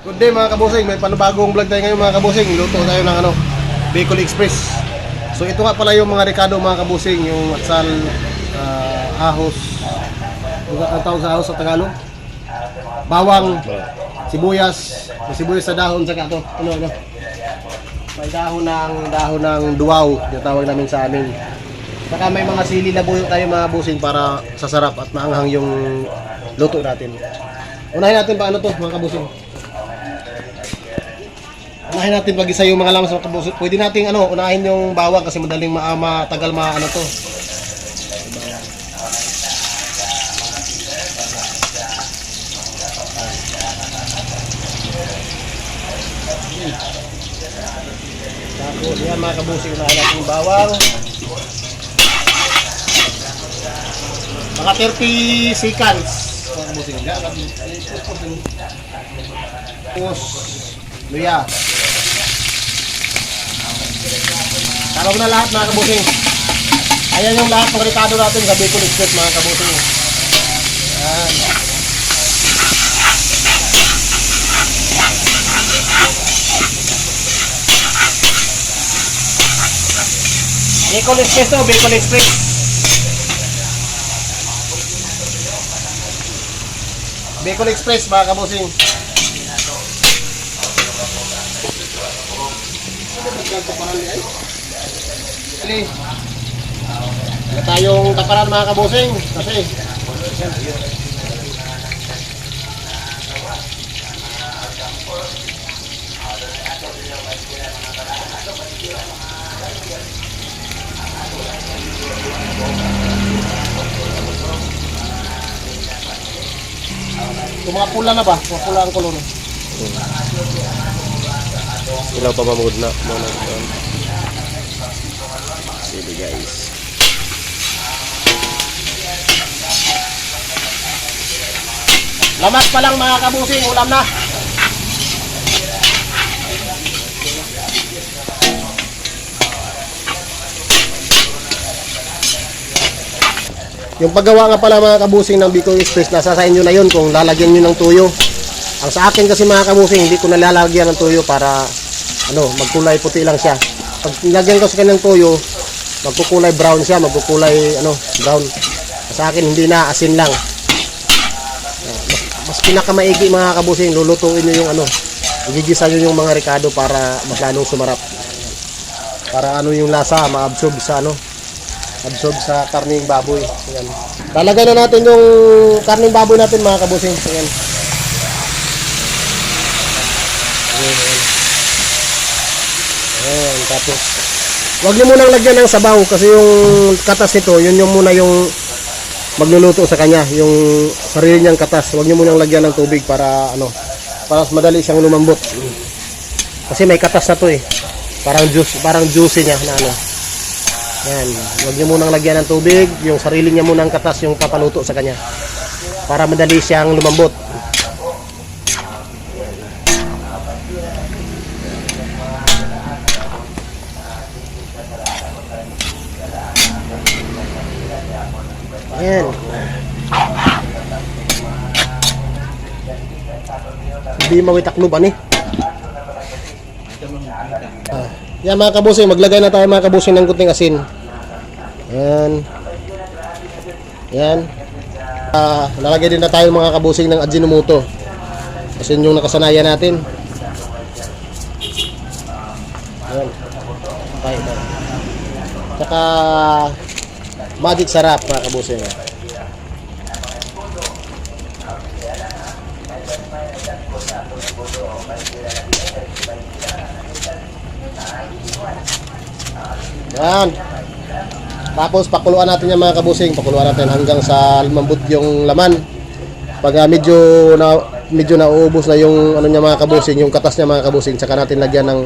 Good day mga kabusing, may panibagong vlog tayo ngayon mga kabusing. Luto tayo ng Bicol Express. So ito nga pala yung mga rekado mga kabusing, yung atsal, ahos, ang tawag sa ahos sa Tagalog, bawang, sibuyas, may sibuyas sa dahon, saka ito, may dahon ng duwaw, yung tawag namin sa amin. Saka may mga sili na buyo tayo mga kabusing para sasarap at maanghang yung luto natin. Unahin natin paano to mga kabusing. Unahin natin pag-isa yung mga lamas sa kabusing. Pwede nating unahin yung bawang kasi madaling matagal to. Tapos yan mga kabusing, unahin natin yung bawang. Mga 30 seconds mga kabusing. Tapos luya. Tawag na lahat mga kabusing. Ayan yung lahat ng rekado natin sa Bicol Express mga kabusing. Ayan. Bicol Express to, Bicol Express. Bicol Express mga kabusing. Wala tayong taparan mga kabusing kasi yung mga pula na ba? Mga pula ang kulon. Ilaw pa mamud na muna. Sige guys. Lamat pa lang mga kabusing, ulam na. Yung paggawa nga pala mga kabusing ng Bicol Express, nasa sa inyo na yun kung lalagyan nyo ng tuyo. Ang sa akin kasi mga kabusing, hindi ko nalalagyan ng tuyo para magkulay puti lang siya. Pag nilagyan ko sa kanyang tuyo, magkukulay brown siya, magkukulay brown. Sa akin hindi na, asin lang. Mas pinakamaigi mga kabusing, lulutuin nyo yung igigisa nyo yung mga rekado para mas lalong sumarap. Para yung lasa ma-absorb sa absorb sa karning baboy. Ayan. Lalagay na natin yung karning baboy natin mga kabusing. Ayan. Ayan, tapos huwag niyo munang lagyan ng sabaw kasi yung katas nito, yun yung muna yung magluluto sa kanya, yung sarili niyang katas. Huwag niyo munang lagyan ng tubig para para madali siyang lumambot. Kasi may katas na to eh. Parang juicy niya na Yan, huwag niyo munang lagyan ng tubig, yung sarili niya munang katas yung papaluto sa kanya para madali siyang lumambot. Ayan. Hindi mawitaklo ba ni? Yan mga kabusing, maglagay na tayo mga kabusing ng kunting asin. Ayan. Ayan. Lalagay din na tayo mga kabusing ng Ajinomoto. Kasi yung nakasanayan natin. Ayan. Okay. Saka magic sarap mga kabusing. Yan. Tapos pakuluan natin yung mga kabusing, pakuluan natin hanggang sa lumambot yung laman. Pag medyo nauubos na yung niya mga kabusing, yung katas niya mga kabusing, saka natin lagyan ng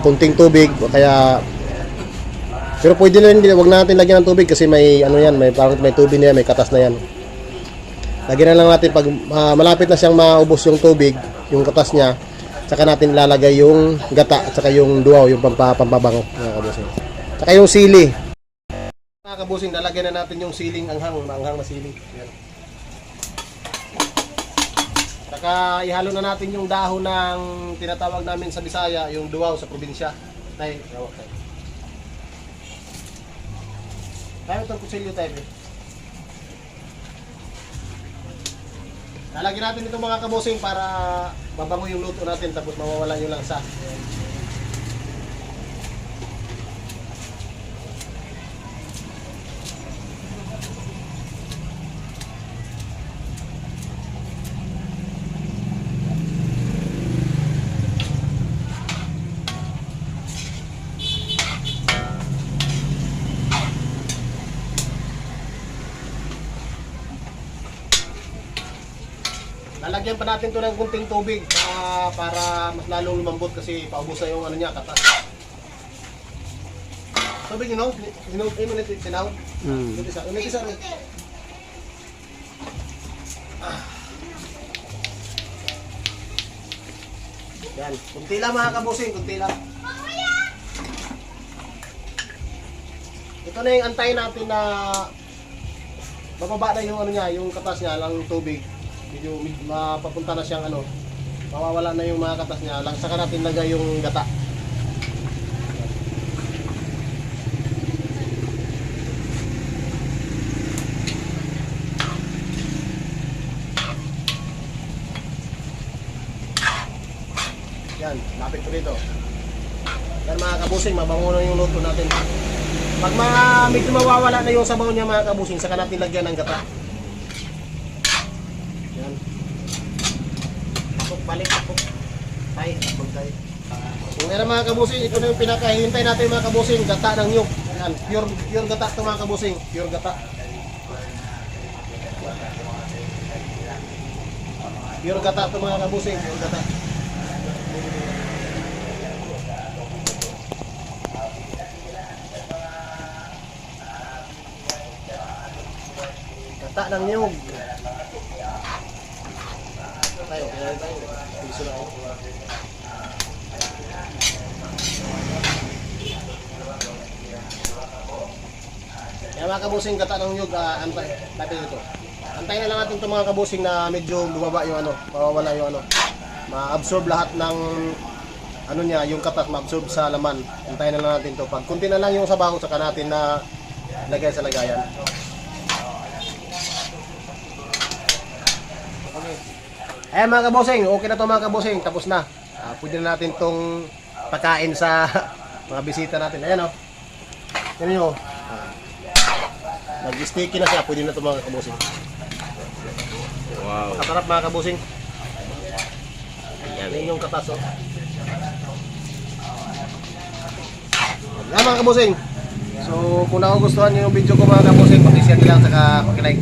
kunting tubig o kaya pero pwede na rin, wag natin lagyan ng tubig kasi may may tubig na yan, may katas na yan. Lagyan na lang natin pag malapit na siyang maubos yung tubig, yung katas niya, saka natin ilalagay yung gata at saka yung duwaw, yung pampabango mga kabusing. Saka yung sili. Mga kabusing, lalagyan na natin yung siling anghang na sili. Yan. Saka ihalo na natin yung dahon ng tinatawag namin sa Bisaya, yung duwaw sa probinsya. Tay, hawak tayo. Tayo itong kutsilyo tayo. Lalagyan natin itong mga kabusing para mabango yung luto natin tapos mawawala yung langsa. Lalagyan pa natin to ng kunting tubig para mas lalong lumambot kasi paubos na yung ano niya, katas. Tubig, you know? Sinaw? Unit isa rin. Yan, kunti lang mga kabusing, kunti lang. Ito na yung antayin natin na bababa na yung ano niya, yung katas niya lang tubig. Medyo mapapunta na siyang ano, mawawala na yung mga katas niya, lang saka natin lagay yung gata. Yan, lapit ko dito. Yan mga kabusing, mabango na yung luto natin. Pag medyo mawawala na yung sabaw niya mga kabusing, saka natin lagyan ng gata. Yan. Balik ako. Tay, tayo. So ngayon mga kabusing, ito na yung pinakahihintay natin mga kabusing, gata ng nyug. Yan, pure gata ito mga kabusing, pure gata. Pure gata ito mga kabusing, pure gata. Gata ng nyug. Tayo, tayo. Piso na ako. Kaya mga kabusing, gata ng nyug, antay dito. Antayin na lang natin itong mga kabusing na medyo bumaba yung ano, mawawala yung ano. Ma-absorb lahat ng ano niya, yung katas ma-absorb sa laman. Antayin na lang natin to. Pag kunti na lang yung sabaw, saka natin na lagay sa lagayan. Okay. Ayan mga kabosing, okay na to mga kabosing, tapos na. Pwede na natin tong pagkain sa mga bisita natin. Ayan o. Yan nyo. Nag-sticky na siya, pwede na to mga kabosing. Wow. Katarap mga kabosing. Yan Yan yung katas o. Ayan mga kabosing. So kung nagugustuhan nyo yung video ko mga kabosing, pag-share nyo lang saka pag-like.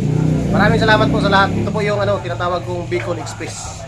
Maraming salamat po sa lahat. Ito po yung ano, tinatawag kong Bicol Express.